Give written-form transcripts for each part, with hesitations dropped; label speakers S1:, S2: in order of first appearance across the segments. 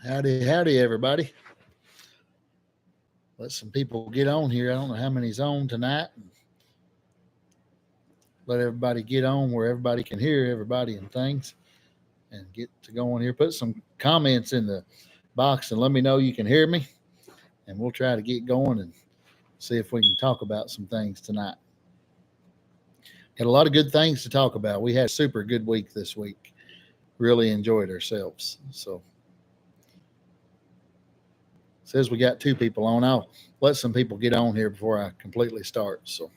S1: Howdy, howdy, everybody. Let some people get on here. I don't know how many's on tonight. Let everybody get on where everybody can hear everybody and things and get to going here. Put some comments in the box and let me know you can hear me. And we'll try to get going and see if we can talk about some things tonight. Got a lot of good things to talk about. We had a super good week this week. Really enjoyed ourselves. So says we got two people on. I'll let some people get on here before I completely start. So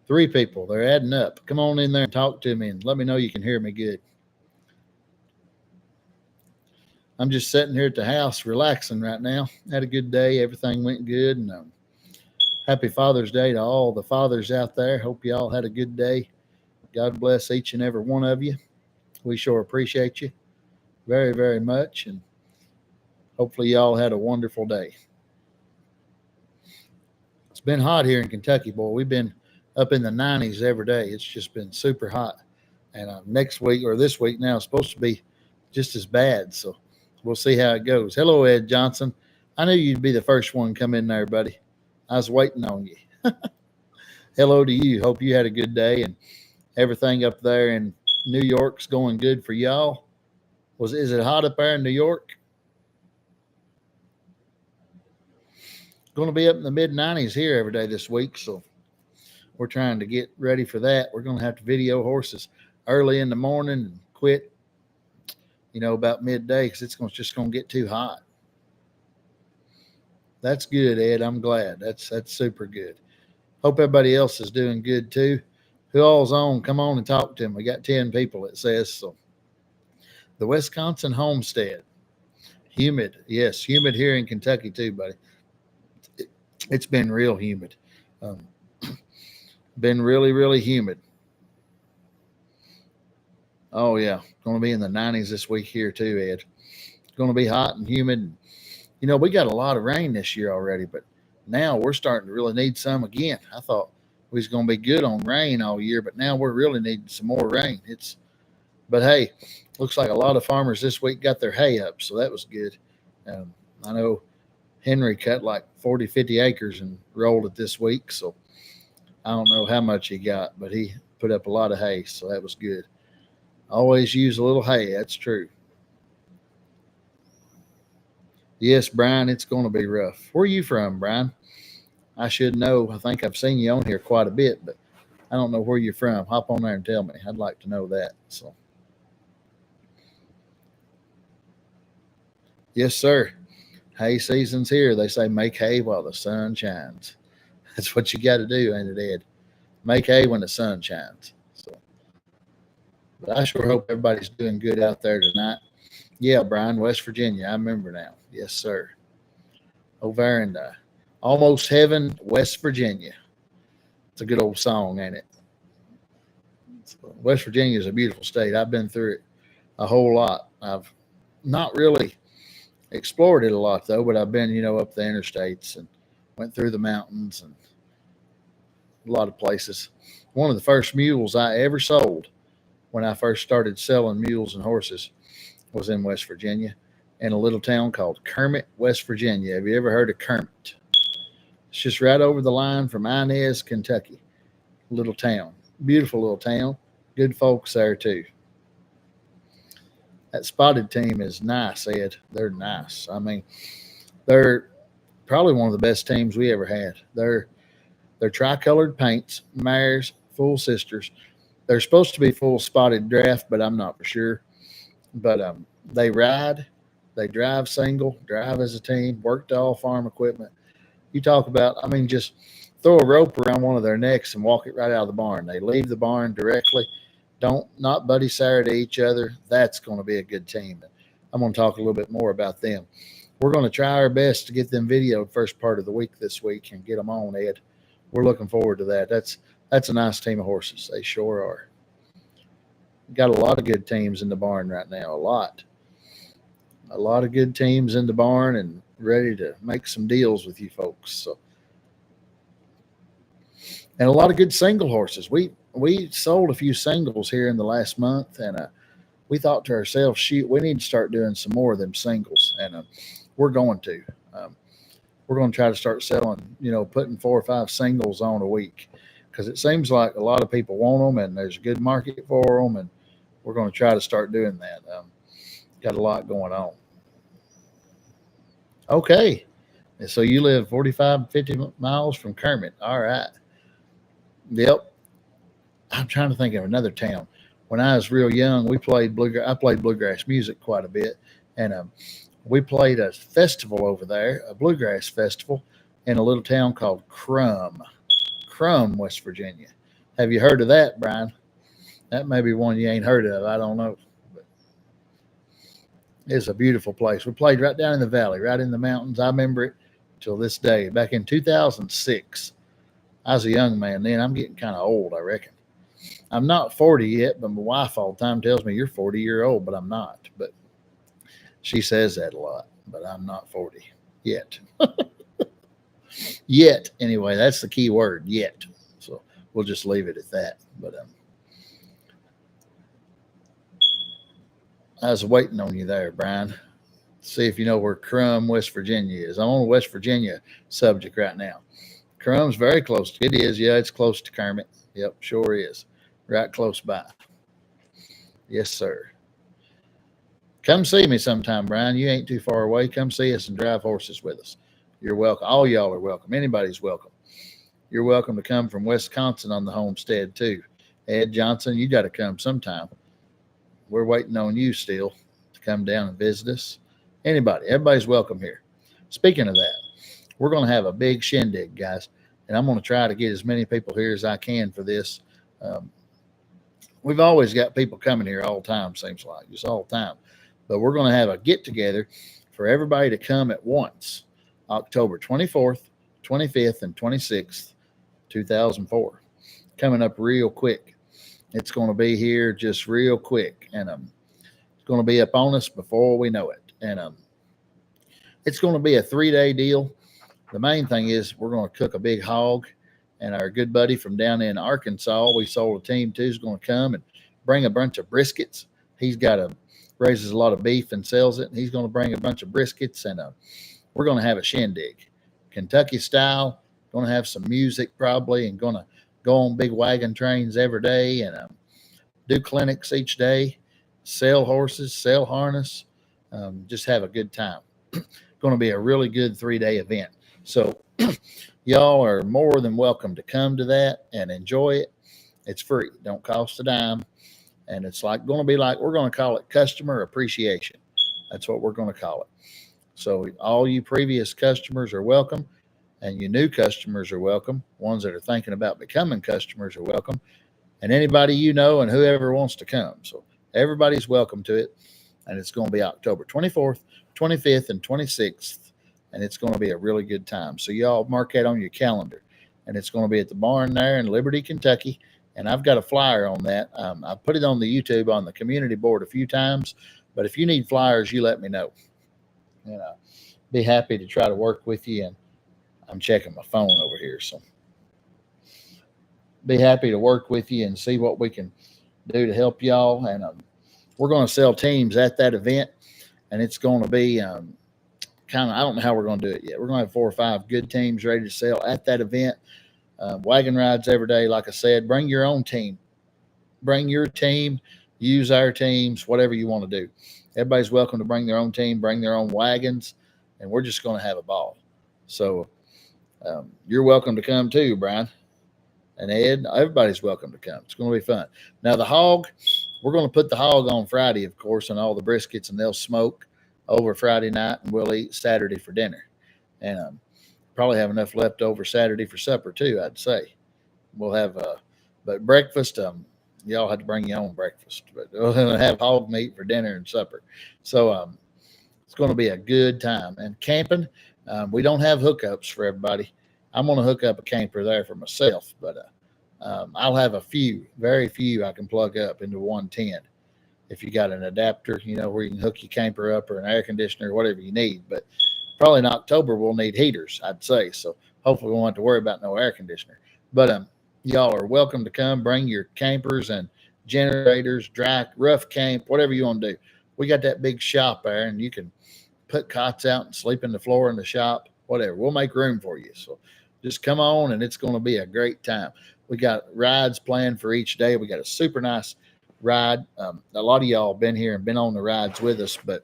S1: three people, they're adding up. Come on in there and talk to me and let me know you can hear me good. I'm just sitting here at the house relaxing right now. Had a good day. Everything went good. And happy Father's Day to all the fathers out there. Hope you all had a good day. God bless each and every one of you. We sure appreciate you very, very much. And hopefully y'all had a wonderful day. It's been hot here in Kentucky, boy. We've been up in the 90s every day. It's just been super hot. And next week or this week now is supposed to be just as bad. So we'll see how it goes. Hello, Ed Johnson. I knew you'd be the first one to come in there, buddy. I was waiting on you. Hello to you. Hope you had a good day and everything up there in New York's going good for y'all. Is it hot up there in New York? Going to be up in the mid 90s here every day this week, so we're trying to get ready for that. We're going to have to video horses early in the morning and quit, about midday because it's just going to get too hot. That's good, Ed. I'm glad. That's super good. Hope everybody else is doing good too. Who all's on? Come on and talk to them. We got 10 people, it says. So the Wisconsin homestead. Humid. Yes, humid here in Kentucky too, buddy. It's been real humid. Been really, really humid. Oh, yeah. Going to be in the 90s this week here too, Ed. It's going to be hot and humid. We got a lot of rain this year already, but now we're starting to really need some again. I thought we was going to be good on rain all year, but now we're really needing some more rain. But hey, looks like a lot of farmers this week got their hay up, so that was good. I know Henry cut like 40, 50 acres and rolled it this week, so I don't know how much he got, but he put up a lot of hay, so that was good. Always use a little hay, that's true. Yes, Brian, it's going to be rough. Where are you from, Brian? I should know. I think I've seen you on here quite a bit, but I don't know where you're from. Hop on there and tell me. I'd like to know that. So, yes, sir. Hay season's here. They say make hay while the sun shines. That's what you got to do, ain't it, Ed? Make hay when the sun shines. So, but I sure hope everybody's doing good out there tonight. Yeah, Brian, West Virginia. I remember now. Yes, sir. Over in Almost Heaven, West Virginia. It's a good old song, ain't it? West Virginia is a beautiful state. I've been through it a whole lot. I've not really explored it a lot, though, but I've been, up the interstates and went through the mountains and a lot of places. One of the first mules I ever sold when I first started selling mules and horses was in West Virginia in a little town called Kermit, West Virginia. Have you ever heard of Kermit? It's just right over the line from Inez, Kentucky. Little town. Beautiful little town. Good folks there, too. That Spotted team is nice, Ed. They're nice. I mean, they're probably one of the best teams we ever had. They're tricolored paints, mares, full sisters. They're supposed to be full Spotted draft, but I'm not for sure. But they ride, they drive single, drive as a team, work to all farm equipment. You talk about, just throw a rope around one of their necks and walk it right out of the barn. They leave the barn directly. Not buddy sour to each other. That's going to be a good team. I'm going to talk a little bit more about them. We're going to try our best to get them videoed first part of the week this week and get them on, Ed. We're looking forward to that. That's a nice team of horses. They sure are. Got a lot of good teams in the barn right now. A lot of good teams in the barn and ready to make some deals with you folks. So, and a lot of good single horses. we sold a few singles here in the last month, and we thought to ourselves, shoot, we need to start doing some more of them singles, and we're going to. Um, we're going to try to start selling, putting 4 or 5 singles on a week, because it seems like a lot of people want them, and there's a good market for them, and we're going to try to start doing that. Got a lot going on. Okay, so you live 45, 50 miles from Kermit. All right. Yep. I'm trying to think of another town. When I was real young, we played bluegrass. I played bluegrass music quite a bit, and we played a festival over there, a bluegrass festival, in a little town called Crum, West Virginia. Have you heard of that, Brian? That may be one you ain't heard of. I don't know. But it's a beautiful place. We played right down in the valley, right in the mountains. I remember it till this day. Back in 2006, I was a young man then. I'm getting kind of old, I reckon. I'm not 40 yet, but my wife all the time tells me you're 40-year-old, but I'm not. But she says that a lot, but I'm not 40 yet. Yet, anyway, that's the key word, yet. So we'll just leave it at that. But I was waiting on you there, Brian. See if you know where Crum, West Virginia is. I'm on a West Virginia subject right now. Crum's very close. It is, yeah, it's close to Kermit. Yep, sure is. Right close by. Yes, sir. Come see me sometime, Brian. You ain't too far away. Come see us and drive horses with us. You're welcome. All y'all are welcome. Anybody's welcome. You're welcome to come from Wisconsin on the homestead, too. Ed Johnson, you got to come sometime. We're waiting on you still to come down and visit us. Anybody, everybody's welcome here. Speaking of that, we're going to have a big shindig, guys, and I'm going to try to get as many people here as I can for this. Um, we've always got people coming here all the time, seems like, just all the time. But we're going to have a get together for everybody to come at once, October 24th, 25th, and 26th, 2004. Coming up real quick. It's going to be here just real quick, and it's going to be up on us before we know it. And it's going to be a 3-day deal. The main thing is we're going to cook a big hog, and our good buddy from down in Arkansas, we sold a team to, is going to come and bring a bunch of briskets. He's got raises a lot of beef and sells it, and he's going to bring a bunch of briskets, and we're going to have a shindig, Kentucky style. Going to have some music probably, and going to go on big wagon trains every day, and do clinics each day, sell horses, sell harness, just have a good time. Going to be a really good 3-day event. So y'all are more than welcome to come to that and enjoy it. It's free. Don't cost a dime. And it's going to be like, we're going to call it customer appreciation. That's what we're going to call it. So all you previous customers are welcome, and your new customers are welcome. Ones that are thinking about becoming customers are welcome, and anybody you know and whoever wants to come. So everybody's welcome to it, and it's going to be October 24th, 25th, and 26th, and it's going to be a really good time. So y'all mark that on your calendar, and it's going to be at the barn there in Liberty, Kentucky. And I've got a flyer on that. I put it on the YouTube on the community board a few times, but if you need flyers, you let me know. And I'll be happy to try to work with you. And I'm checking my phone over here, so be happy to work with you and see what we can do to help y'all. And we're going to sell teams at that event, and it's going to be kind of, I don't know how we're going to do it yet. We're going to have 4 or 5 good teams ready to sell at that event. Wagon rides every day. Like I said, bring your own team. Bring your team. Use our teams, whatever you want to do. Everybody's welcome to bring their own team, bring their own wagons, and we're just going to have a ball. So you're welcome to come too, Brian and Ed. Everybody's welcome to come. It's going to be fun. Now, the hog, we're going to put the hog on Friday, of course, and all the briskets, and they'll smoke over Friday night, and we'll eat Saturday for dinner. And probably have enough left over Saturday for supper too, I'd say. We'll have but breakfast, y'all have to bring your own breakfast, but we'll have hog meat for dinner and supper. So it's going to be a good time. And camping, we don't have hookups for everybody. I'm going to hook up a camper there for myself, but I'll have very few I can plug up into 110. If you got an adapter, where you can hook your camper up, or an air conditioner, whatever you need. But probably in October, we'll need heaters, I'd say. So hopefully we won't have to worry about no air conditioner. But Y'all are welcome to come. Bring your campers and generators, dry, rough camp, whatever you want to do. We got that big shop there, and you can put cots out and sleep in the floor in the shop, whatever. We'll make room for you. So just come on, and it's going to be a great time. We got rides planned for each day. We got a super nice ride. A lot of y'all been here and been on the rides with us, but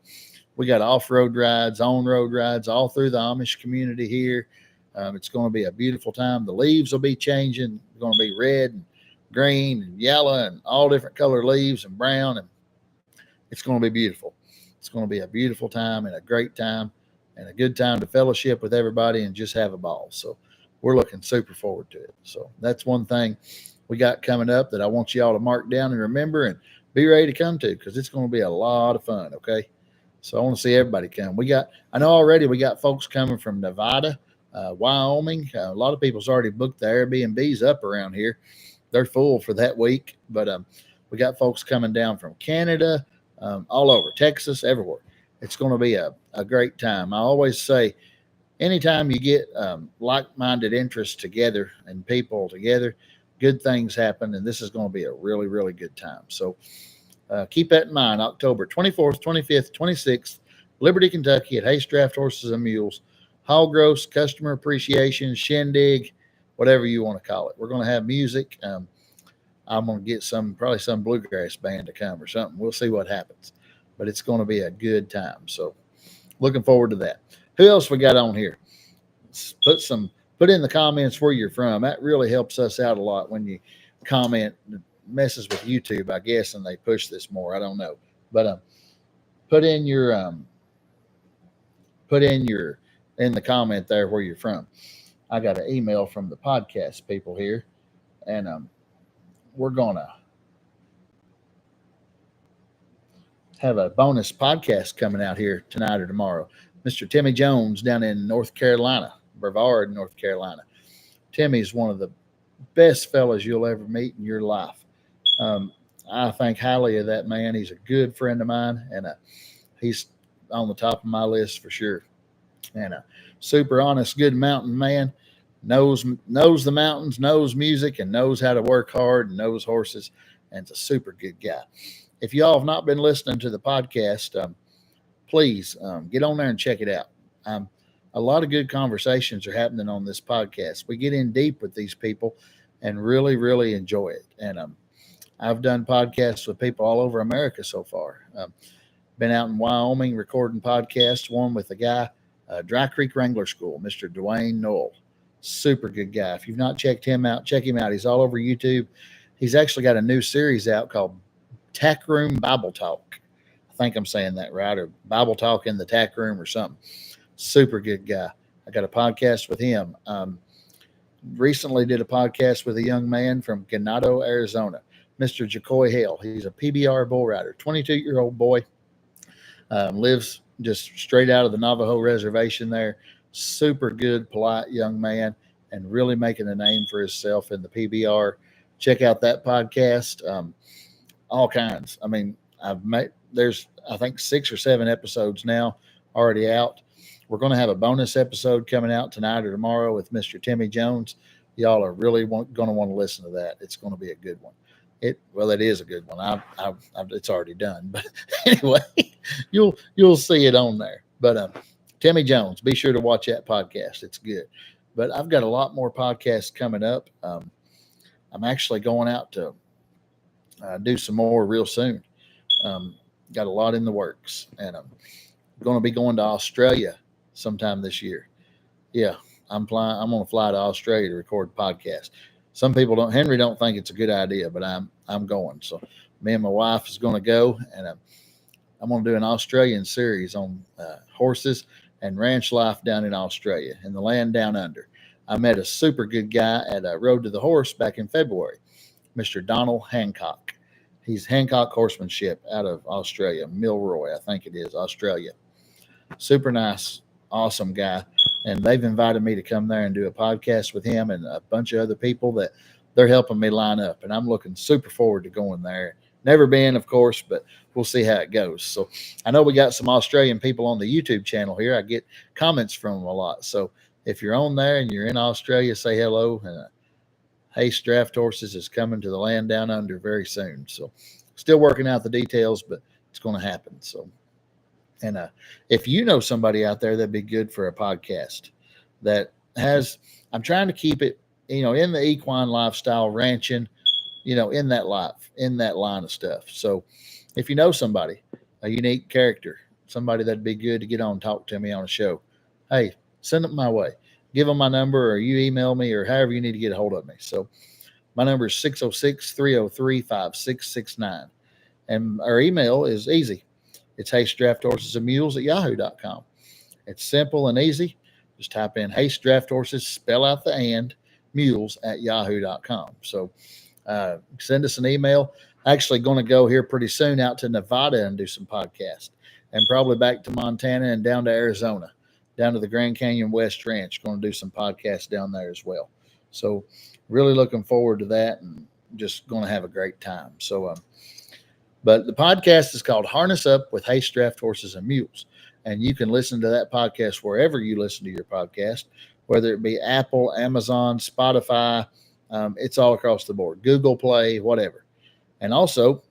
S1: we got off-road rides, on-road rides all through the Amish community here. It's going to be a beautiful time. The leaves will be changing. It's going to be red and green and yellow and all different color leaves and brown, and it's going to be beautiful. It's going to be a beautiful time and a great time and a good time to fellowship with everybody and just have a ball. So we're looking super forward to it. So that's one thing we got coming up that I want y'all to mark down and remember and be ready to come to, because it's going to be a lot of fun. Okay. So I want to see everybody come. I know already we got folks coming from Nevada, Wyoming. A lot of people's already booked the Airbnbs up around here. They're full for that week, but we got folks coming down from Canada, all over Texas, everywhere. It's going to be a great time. I always say, anytime you get like-minded interests together and people together, good things happen, and this is going to be a really, really good time. So keep that in mind. October 24th, 25th, 26th, Liberty, Kentucky at Haste Draft Horses and Mules. Hall Gross, Customer Appreciation, Shindig, whatever you want to call it. We're going to have music. I'm going to get probably some bluegrass band to come or something. We'll see what happens. But it's going to be a good time. So looking forward to that. Who else we got on here? Put in the comments where you're from. That really helps us out a lot when you comment. It messes with YouTube, I guess, and they push this more. I don't know. But put in the comment there where you're from. I got an email from the podcast people here, and we're gonna have a bonus podcast coming out here tonight or tomorrow. Mr. Timmy Jones down in North Carolina, Brevard, North Carolina. Timmy's one of the best fellas you'll ever meet in your life. I think highly of that man. He's a good friend of mine, and he's on the top of my list for sure. And a super honest, good mountain man. Knows the mountains, knows music, and knows how to work hard, and knows horses, and it's a super good guy. If y'all have not been listening to the podcast, please get on there and check it out. A lot of good conversations are happening on this podcast. We get in deep with these people and really, really enjoy it. And I've done podcasts with people all over America so far. Been out in Wyoming recording podcasts, one with a guy, Dry Creek Wrangler School, Mr. Dwayne Knoll. Super good guy. If you've not checked him out, check him out. He's all over YouTube. He's actually got a new series out called Tack Room Bible Talk. I think I'm saying that right, or Bible Talk in the Tack Room or something. Super good guy. I got a podcast with him. Recently did a podcast with a young man from Ganado, Arizona, Mr. Jacoy Hale. He's a PBR bull rider, 22-year-old boy. Lives just straight out of the Navajo reservation there. Super good, polite young man, and really making a name for himself in the PBR. Check out that podcast. All kinds. I mean, there's I think 6 or 7 episodes now already out. We're going to have a bonus episode coming out tonight or tomorrow with Mr. Timmy Jones. Y'all are really going to want to listen to that. It's going to be a good one. It is a good one. It's already done, but anyway, you'll see it on there. But Timmy Jones, be sure to watch that podcast. It's good. But I've got a lot more podcasts coming up. I'm actually going out to do some more real soon. Got a lot in the works, and I'm going to be going to Australia sometime this year. Yeah, I'm going to fly to Australia to record a podcast. Some people don't. Henry don't think it's a good idea, but I'm going. So me and my wife is going to go, and I'm going to do an Australian series on horses and ranch life down in Australia, in the land down under. I met a super good guy at Road to the Horse back in February, Mr. Donald Hancock. He's Hancock Horsemanship out of Australia, Milroy, I think it is, Australia. Super nice, awesome guy. And they've invited me to come there and do a podcast with him and a bunch of other people that they're helping me line up. And I'm looking super forward to going there. Never been, of course, but we'll see how it goes. So I know we got some Australian people on the YouTube channel here. I get comments from them a lot. So if you're on there and you're in Australia, say hello. And Haste Draft Horses is coming to the land down under very soon. So still working out the details, but it's going to happen. So, and if you know somebody out there that'd be good for a podcast that has, I'm trying to keep it, in the equine lifestyle, ranching, in that line of stuff. So if you know somebody, a unique character, somebody that'd be good to get on and talk to me on a show, hey, send them my way. Give them my number, or you email me, or however you need to get a hold of me. So my number is 606-303-5669. And our email is easy. It's Haste Draft Horses and Mules at yahoo.com. It's simple and easy. Just type in Haste Draft Horses, spell out the and, mules at yahoo.com. So send us an email. Actually going to go here pretty soon out to Nevada and do some podcasts, and probably back to Montana and down to Arizona, down to the Grand Canyon West Ranch. Going to do some podcasts down there as well. So really looking forward to that, and just going to have a great time. So, but the podcast is called Harness Up with Haste Draft Horses and Mules. And you can listen to that podcast wherever you listen to your podcast, whether it be Apple, Amazon, Spotify. It's all across the board, Google Play, whatever. And also,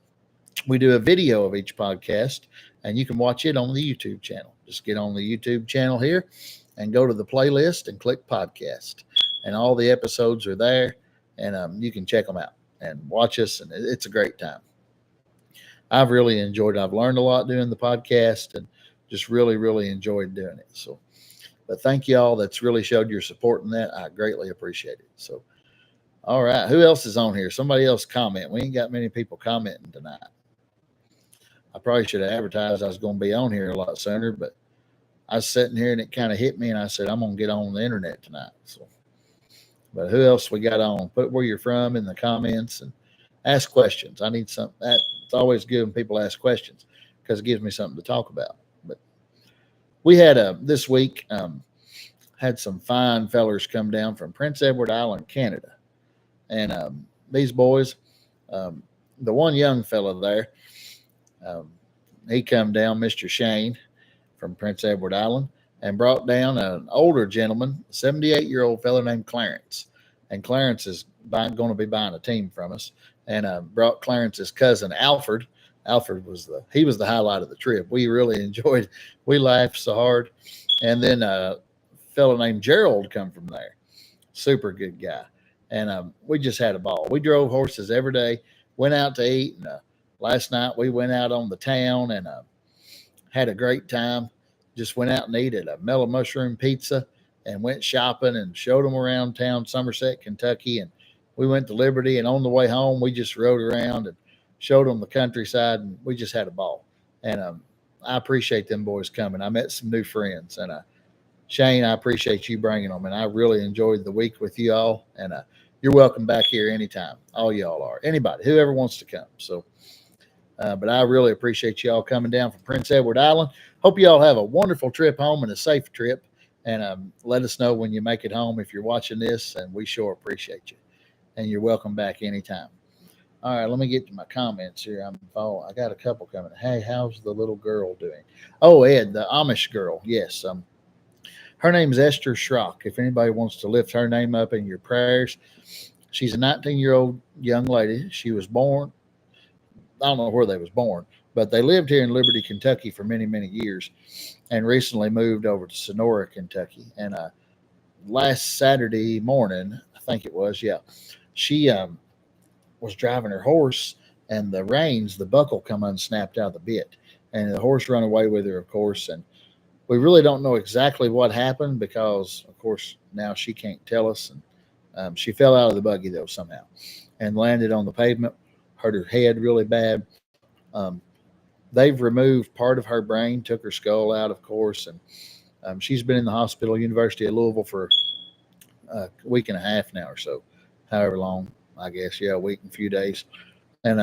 S1: we do a video of each podcast, and you can watch it on the YouTube channel. Just get on the YouTube channel here and go to the playlist and click podcast. And all the episodes are there, and you can check them out and watch us, and it's a great time. I've really enjoyed it. I've learned a lot doing the podcast, and just really, really enjoyed doing it. So, but thank you all that's really showed your support in that. I greatly appreciate it. So, all right. Who else is on here? Somebody else comment. We ain't got many people commenting tonight. I probably should have advertised I was going to be on here a lot sooner, but I was sitting here and it kind of hit me, and I said, I'm going to get on the internet tonight. So, but who else we got on? Put where you're from in the comments and ask questions. I need something. It's always good when people ask questions because it gives me something to talk about. But we had this week had some fine fellers come down from Prince Edward Island, Canada. And these boys, the one young fella there, he come down, Mr. Shane from Prince Edward Island, and brought down an older gentleman, a 78-year-old fella named Clarence. And Clarence is going to be buying a team from us. And brought Clarence's cousin, Alfred. Alfred was the highlight of the trip. We really enjoyed. We laughed so hard. And then a fellow named Gerald come from there. Super good guy. And we just had a ball. We drove horses every day, went out to eat. And last night we went out on the town and had a great time. Just went out and ate at a Mellow Mushroom Pizza and went shopping and showed them around town, Somerset, Kentucky. And we went to Liberty, and on the way home, we just rode around and showed them the countryside, and we just had a ball. And I appreciate them boys coming. I met some new friends, and Shane, I appreciate you bringing them, and I really enjoyed the week with you all. And you're welcome back here anytime. All y'all are. Anybody, whoever wants to come. So, but I really appreciate you all coming down from Prince Edward Island. Hope you all have a wonderful trip home and a safe trip. And let us know when you make it home if you're watching this, and we sure appreciate you. And you're welcome back anytime. All right, let me get to my comments here. I got a couple coming. Hey, how's the little girl doing? Oh, Ed, the Amish girl. Yes. Her name's Esther Schrock. If anybody wants to lift her name up in your prayers, she's a 19-year-old young lady. She was born, I don't know where they was born, but they lived here in Liberty, Kentucky for many, many years, and recently moved over to Sonora, Kentucky. And last Saturday morning, I think it was, yeah, she was driving her horse, and the reins, the buckle come unsnapped out of the bit, and the horse run away with her, of course. And we really don't know exactly what happened because, of course, now she can't tell us. And she fell out of the buggy, though, somehow, and landed on the pavement, hurt her head really bad. They've removed part of her brain, took her skull out, of course, and she's been in the hospital, University of Louisville, for a week and a half now or so, however long, I guess, yeah, a week and a few days. And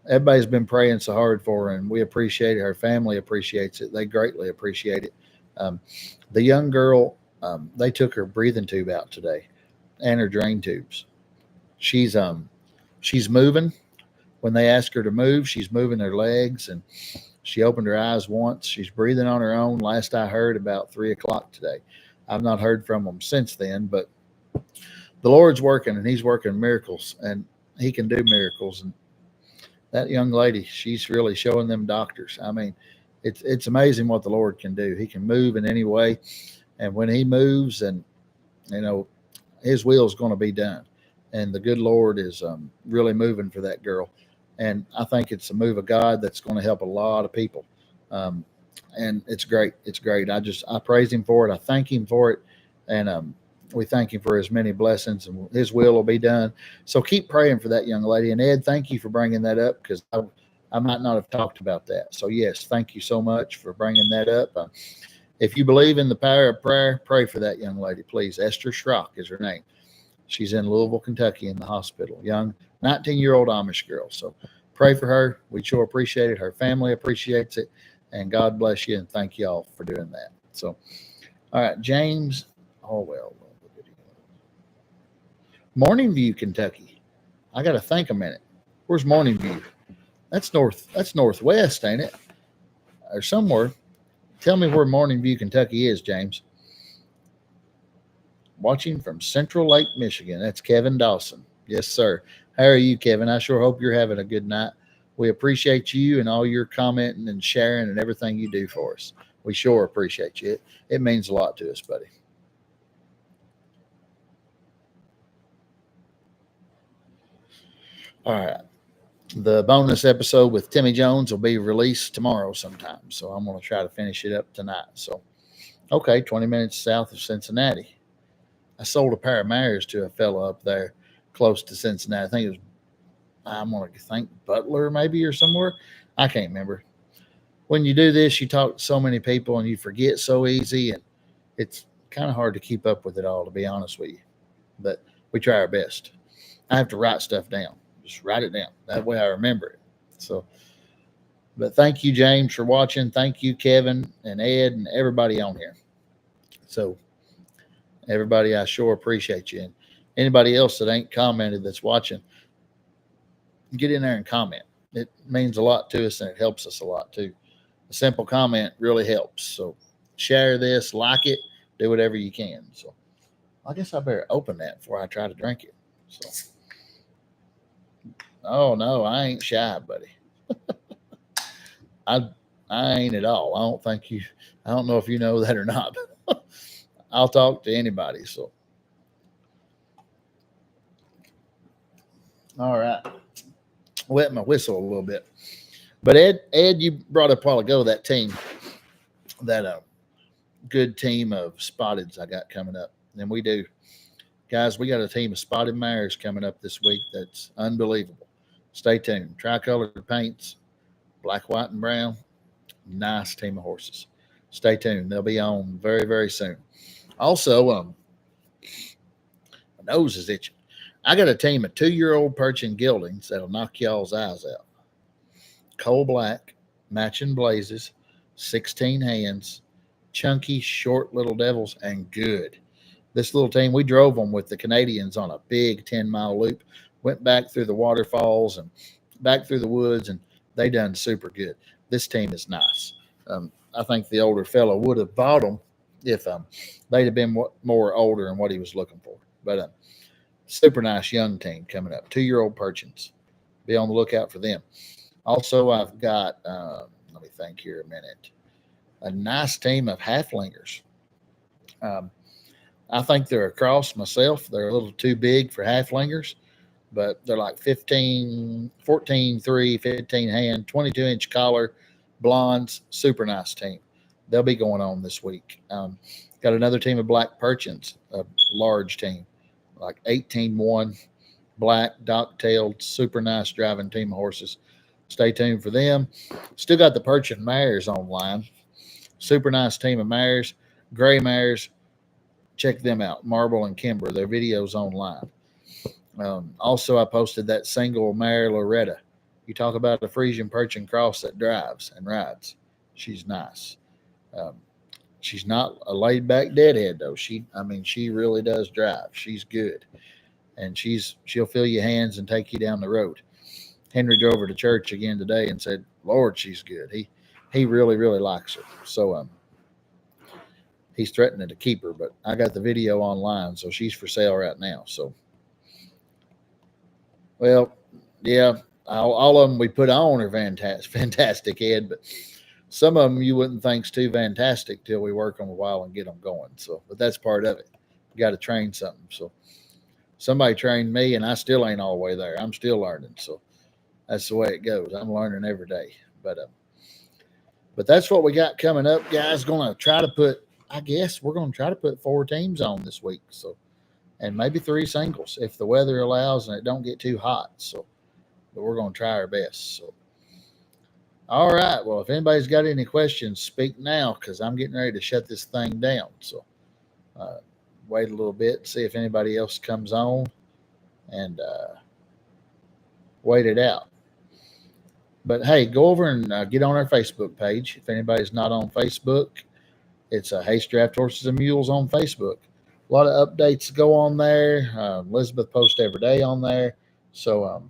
S1: everybody's been praying so hard for her, and we appreciate it. Her family appreciates it. They greatly appreciate it. The young girl, they took her breathing tube out today and her drain tubes. She's moving. When they ask her to move, she's moving her legs, and she opened her eyes once. She's breathing on her own. Last I heard, about 3 o'clock today. I've not heard from them since then, but the Lord's working, and He's working miracles, and He can do miracles. And that young lady, she's really showing them doctors. I mean, it's amazing what the Lord can do. He can move in any way, and when He moves, and you know, His will is going to be done. And the good Lord is really moving for that girl, and I think it's a move of God that's going to help a lot of people. Um, and it's great. It's great. I praise Him for it. I thank Him for it, and we thank Him for His many blessings, and His will be done. So keep praying for that young lady. And Ed, thank you for bringing that up, because I might not have talked about that. So yes, thank you so much for bringing that up. If you believe in the power of prayer, pray for that young lady, please. Esther Schrock is her name. She's in Louisville, Kentucky, in the hospital. Young 19-year-old Amish girl. So pray for her. We sure appreciate it. Her family appreciates it. And God bless you, and thank you all for doing that. So, all right, James Hallwell. Morning View, Kentucky. I got to think a minute. Where's Morning View? That's northwest, ain't it? Or somewhere. Tell me where Morning View, Kentucky is, James. Watching from Central Lake, Michigan. That's Kevin Dawson. Yes, sir. How are you, Kevin? I sure hope you're having a good night. We appreciate you and all your commenting and sharing and everything you do for us. We sure appreciate you. It means a lot to us, buddy. All right. The bonus episode with Timmy Jones will be released tomorrow sometime. So I'm going to try to finish it up tonight. So, okay, 20 minutes south of Cincinnati. I sold a pair of mares to a fellow up there close to Cincinnati. I think it was, I'm going to think Butler maybe, or somewhere. I can't remember. When you do this, you talk to so many people and you forget so easy. And it's kind of hard to keep up with it all, to be honest with you. But we try our best. I have to write stuff down. Just write it down. That way I remember it. So, but thank you, James, for watching. Thank you, Kevin and Ed and everybody on here. So, everybody, I sure appreciate you. And anybody else that ain't commented that's watching, get in there and comment. It means a lot to us, and it helps us a lot too. A simple comment really helps. So, share this, like it, do whatever you can. So, I guess I better open that before I try to drink it. So, oh no, I ain't shy, buddy. I I ain't at all. I don't think you. I don't know if you know that or not. I'll talk to anybody. So, all right, wet my whistle a little bit. But Ed, you brought up a while ago that team, that good team of spotteds I got coming up, and we do, guys. We got a team of spotted mares coming up this week. That's unbelievable. Stay tuned. Tricolored paints, black, white, and brown. Nice team of horses. Stay tuned. They'll be on very, very soon. Also, my nose is itching. I got a team of 2-year-old Persian geldings that'll knock y'all's eyes out. Coal black, matching blazes, 16 hands, chunky, short little devils, and good. This little team, we drove them with the Canadians on a big 10-mile loop, went back through the waterfalls and back through the woods, and they done super good. This team is nice. I think the older fellow would have bought them if they'd have been more older and what he was looking for. But super nice young team coming up. 2-year-old Perchins. Be on the lookout for them. Also, I've got, let me think here a minute, a nice team of halflingers. I think they're a cross myself. They're a little too big for halflingers, but they're like 15, 14, 3, 15 hand, 22-inch collar, blondes, super nice team. They'll be going on this week. Got another team of black Perchins, a large team, like 18-1, black, dock-tailed, super nice driving team of horses. Stay tuned for them. Still got the Perchin mares online. Super nice team of mares, gray mares. Check them out, Marble and Kimber. Their videos online. Also, I posted that single mare Loretta. You talk about a Frisian Perchin cross that drives and rides. She's nice. She's not a laid back deadhead though. She really does drive. She's good, and she'll fill your hands and take you down the road. Henry drove her to church again today and said, "Lord, she's good." He really, really likes her. So he's threatening to keep her, but I got the video online, so she's for sale right now. So, well, yeah, all of them we put on are fantastic, Ed, but some of them you wouldn't think's too fantastic till we work them a while and get them going. So, but that's part of it. You got to train something. So, somebody trained me, and I still ain't all the way there. I'm still learning. So, that's the way it goes. I'm learning every day. But that's what we got coming up, guys. Going to try to put. I guess we're going to try to put 4 teams on this week. So, and maybe 3 singles if the weather allows and it don't get too hot. So, but we're going to try our best. So, all right. Well, if anybody's got any questions, speak now because I'm getting ready to shut this thing down. So, wait a little bit, see if anybody else comes on, and wait it out. But hey, go over and get on our Facebook page. If anybody's not on Facebook, it's Haste Draft Horses and Mules on Facebook. A lot of updates go on there. Elizabeth posts every day on there. So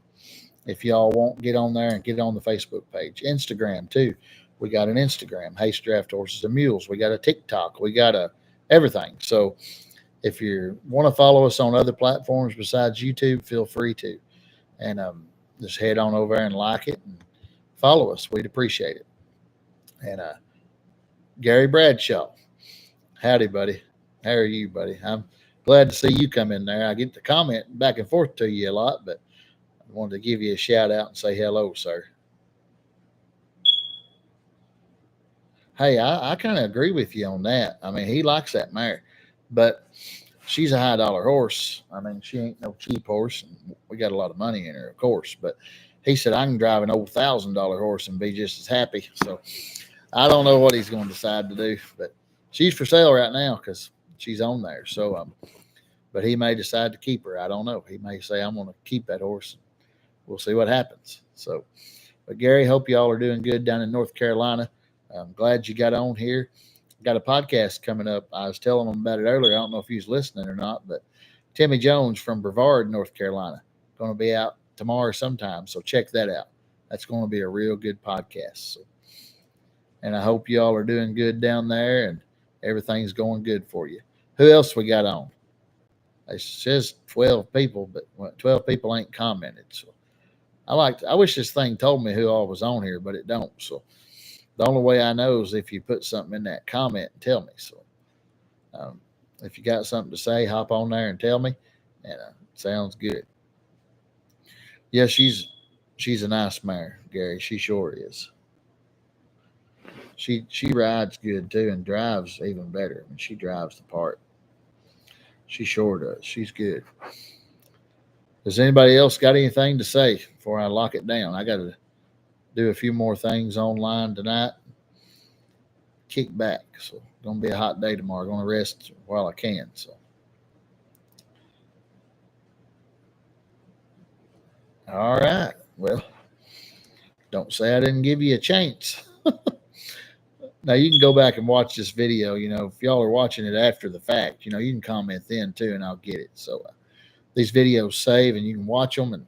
S1: if y'all won't get on there and get on the Facebook page, Instagram too. We got an Instagram, Haste Draft Horses and Mules. We got a TikTok. We got everything. So if you want to follow us on other platforms besides YouTube, feel free to. And just head on over and like it and follow us. We'd appreciate it. And Gary Bradshaw, howdy, buddy. How are you, buddy? I'm glad to see you come in there. I get to comment back and forth to you a lot, but I wanted to give you a shout out and say hello, sir. Hey, I kind of agree with you on that. I mean, he likes that mare, but she's a high dollar horse. I mean, she ain't no cheap horse. And we got a lot of money in her, of course, but he said I can drive an old $1,000 horse and be just as happy. So I don't know what he's going to decide to do, but she's for sale right now because she's on there. So, but he may decide to keep her. I don't know. He may say I'm going to keep that horse. We'll see what happens. So, but Gary, hope y'all are doing good down in North Carolina. I'm glad you got on here. Got a podcast coming up. I was telling them about it earlier. I don't know if you was listening or not, but Timmy Jones from Brevard, North Carolina, going to be out tomorrow sometime. So check that out. That's going to be a real good podcast. So, and I hope y'all are doing good down there and everything's going good for you. Who else we got on? It says 12 people, but 12 people ain't commented. So I wish this thing told me who all was on here, but it don't. So the only way I know is if you put something in that comment and tell me. So if you got something to say, hop on there and tell me. And sounds good. Yeah, she's a nice mare, Gary. She sure is. She rides good too and drives even better. I mean, she drives the part. She sure does. She's good. Does anybody else got anything to say before I lock it down? I got to do a few more things online tonight. Kick back. So it's gonna be a hot day tomorrow. Gonna rest while I can. So all right. Well, don't say I didn't give you a chance. Now you can go back and watch this video. You know, if y'all are watching it after the fact, you know, you can comment then too, and I'll get it. So these videos save, and you can watch them and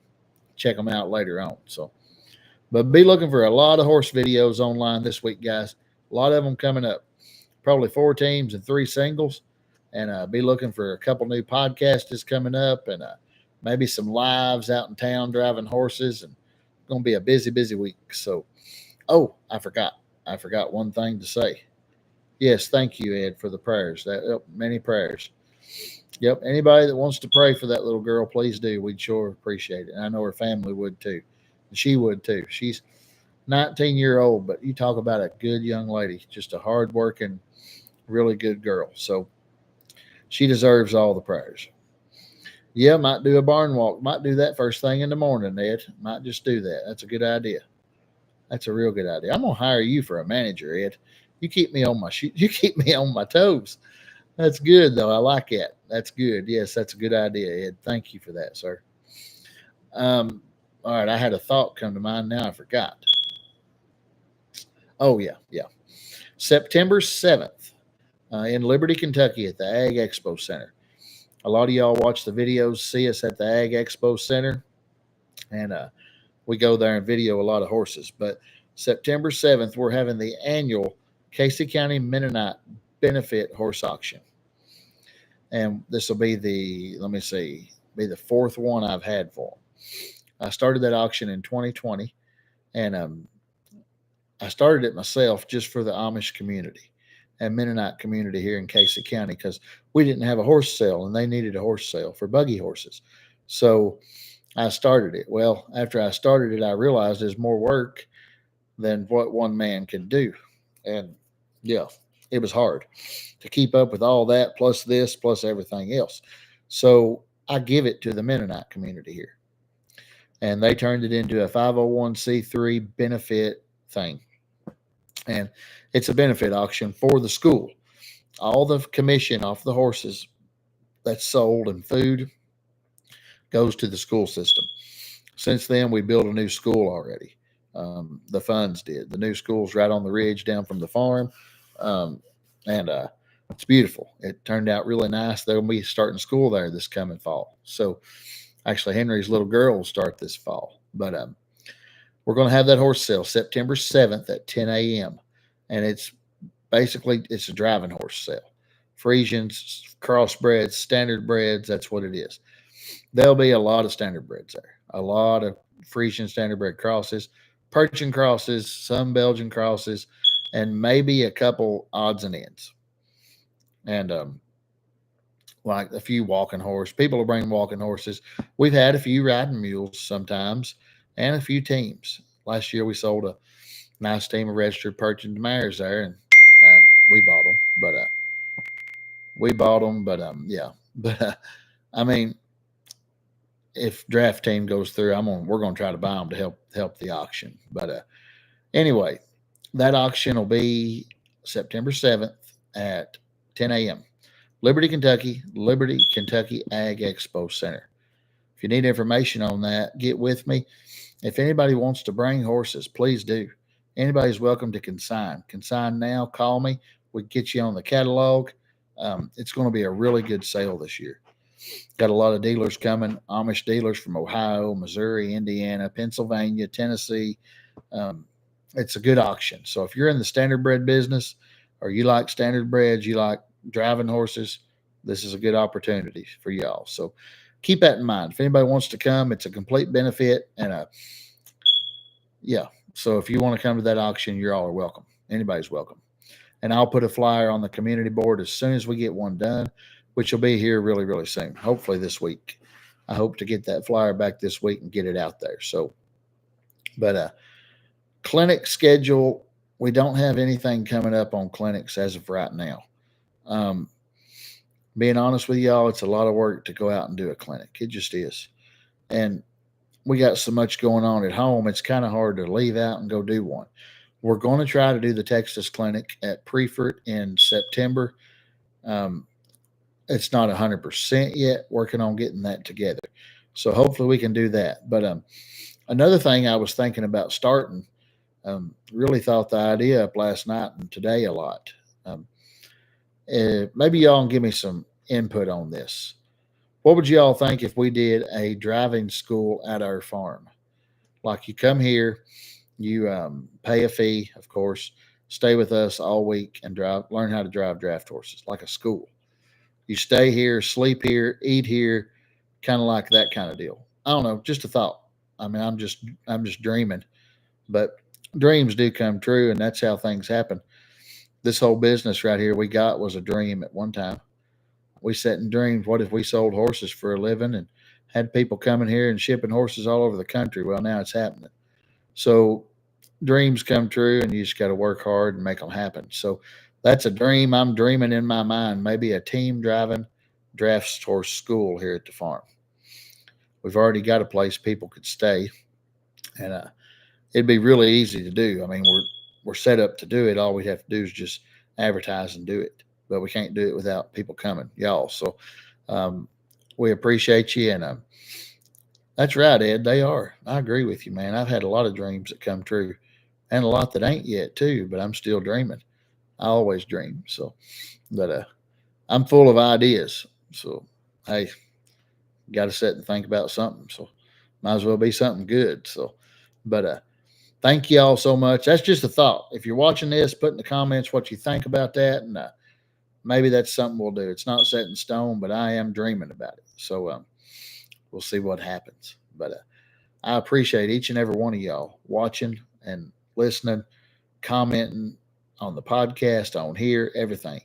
S1: check them out later on. So, but be looking for a lot of horse videos online this week, guys. A lot of them coming up. Probably 4 teams and 3 singles, and be looking for a couple new podcasts coming up, and maybe some lives out in town driving horses. And it's going to be a busy week. So, oh, I forgot one thing to say. Yes, thank you, Ed, for the prayers. Many prayers. Yep. Anybody that wants to pray for that little girl, please do. We'd sure appreciate it. And I know her family would too. And she would too. She's 19-year-old, but you talk about a good young lady, just a hardworking, really good girl. So she deserves all the prayers. Yeah, might do a barn walk. Might do that first thing in the morning, Ed. Might just do that. That's a good idea. That's a real good idea. I'm gonna hire you for a manager, Ed. You keep me on my toes. That's good though. I like that. That's good. Yes, that's a good idea, Ed. Thank you for that, sir. All right, I had a thought come to mind. Now I forgot. Oh yeah. September 7th in Liberty, Kentucky at the Ag Expo Center. A lot of y'all watch the videos, see us at the Ag Expo Center, and we go there and video a lot of horses. But September 7th, we're having the annual Casey County Mennonite benefit horse auction. And this will be the fourth one I've had for them. I started that auction in 2020, and I started it myself just for the Amish community and Mennonite community here in Casey County because we didn't have a horse sale and they needed a horse sale for buggy horses. So I started it. Well, after I started it, I realized there's more work than what one man can do. And yeah, it was hard to keep up with all that, plus this, plus everything else. So I give it to the Mennonite community here. And they turned it into a 501c3 benefit thing. And it's a benefit auction for the school. All the commission off the horses that's sold and food goes to the school system. Since then, we built a new school already. The funds did. The new school's right on the ridge down from the farm. Um, and it's beautiful. It turned out really nice. They'll be starting school there this coming fall. So actually, Henry's little girl will start this fall. But we're going to have that horse sale September 7th at 10 a.m. And it's a driving horse sale. Friesians, crossbreds, standard breds, that's what it is. There'll be a lot of standard breds there. A lot of Friesian standard bred crosses, Persian crosses, some Belgian crosses, and maybe a couple odds and ends. And like a few walking horse. People will bring walking horses. We've had a few riding mules sometimes and a few teams. Last year we sold a nice team of registered Persian mares there, and we bought them. Yeah. But I mean, if draft team goes through, we're gonna try to buy them to help the auction. But anyway, that auction will be September 7th at 10 a.m. Liberty, Kentucky Ag Expo Center. If you need information on that, get with me. If anybody wants to bring horses, please do. Anybody's welcome to consign. Consign now. Call me. We get you on the catalog. It's going to be a really good sale this year. Got a lot of dealers coming, Amish dealers from Ohio, Missouri, Indiana, Pennsylvania, Tennessee. It's a good auction. So if you're in the standard bred business or you like standard breds, you like driving horses, this is a good opportunity for y'all. So keep that in mind. If anybody wants to come, it's a complete benefit. And yeah. So if you want to come to that auction, you all are welcome. Anybody's welcome. And I'll put a flyer on the community board as soon as we get one done, which will be here really, really soon. Hopefully this week. I hope to get that flyer back this week and get it out there. So, but clinic schedule, we don't have anything coming up on clinics as of right now. Being honest with y'all, it's a lot of work to go out and do a clinic. It just is. And we got so much going on at home, it's kind of hard to leave out and go do one. We're going to try to do the Texas clinic at Prefert in September. It's not 100% yet, working on getting that together. So hopefully we can do that. But another thing I was thinking about starting, really thought the idea up last night and today a lot. Maybe y'all can give me some input on this. What would y'all think if we did a driving school at our farm? Like you come here, you pay a fee, of course, stay with us all week and learn how to drive draft horses like a school. You stay here, sleep here, eat here, kind of like that kind of deal. I don't know, just a thought. I mean, I'm just dreaming, but dreams do come true, and that's how things happen. This whole business right here we got was a dream at one time. We sat and dreamed, what if we sold horses for a living and had people coming here and shipping horses all over the country? Well, now it's happening. So dreams come true, and you just got to work hard and make them happen. So that's a dream I'm dreaming in my mind. Maybe a team driving draft horse school here at the farm. We've already got a place people could stay, and it'd be really easy to do. I mean, we're set up to do it. All we have to do is just advertise and do it. But we can't do it without people coming, y'all. So we appreciate you, and that's right, Ed. They are. I agree with you, man. I've had a lot of dreams that come true, and a lot that ain't yet too. But I'm still dreaming. I always dream. So, but I'm full of ideas. So, hey, got to sit and think about something. So, might as well be something good. So, but thank you all so much. That's just a thought. If you're watching this, put in the comments what you think about that, and maybe that's something we'll do. It's not set in stone, but I am dreaming about it. So we'll see what happens. But I appreciate each and every one of y'all watching and listening, commenting on the podcast, on here, everything.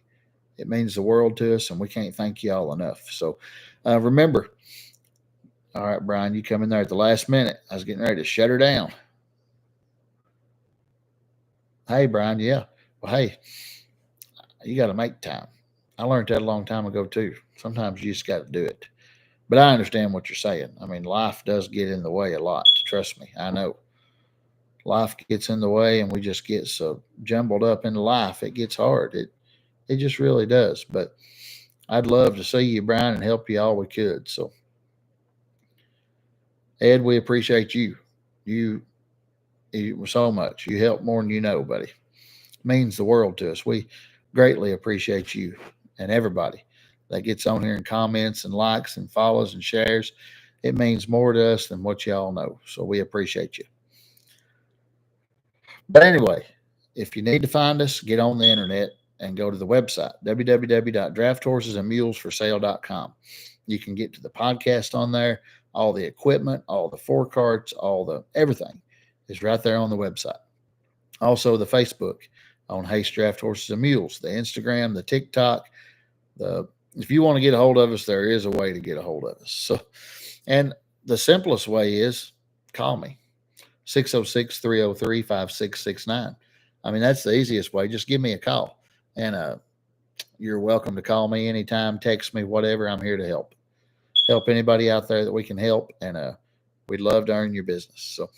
S1: It means the world to us, and we can't thank y'all enough. So remember, all right, Brian, you come in there at the last minute. I was getting ready to shut her down. Hey, Brian, yeah. Well, hey, you got to make time. I learned that a long time ago, too. Sometimes you just got to do it. But I understand what you're saying. I mean, life does get in the way a lot. Trust me, I know. Life gets in the way, and we just get so jumbled up in life. It gets hard. It just really does. But I'd love to see you, Brian, and help you all we could. So, Ed, we appreciate you. You, you so much. You help more than you know, buddy. It means the world to us. We greatly appreciate you and everybody that gets on here and comments and likes and follows and shares. It means more to us than what y'all know. So we appreciate you. But anyway, if you need to find us, get on the internet and go to the website, www.drafthorses.and mulesforsale.com. You can get to the podcast on there, all the equipment, all the forecarts, all the everything is right there on the website. Also, the Facebook on Haste, Draft Horses and Mules, the Instagram, the TikTok. If you want to get a hold of us, there is a way to get a hold of us. So, and the simplest way is call me, 606-303-5669. I mean, that's the easiest way. Just give me a call. And you're welcome to call me anytime, text me, whatever. I'm here to help. Help anybody out there that we can help. And we'd love to earn your business. So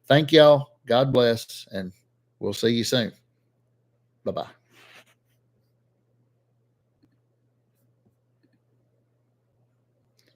S1: thank y'all. God bless. And we'll see you soon. Bye-bye.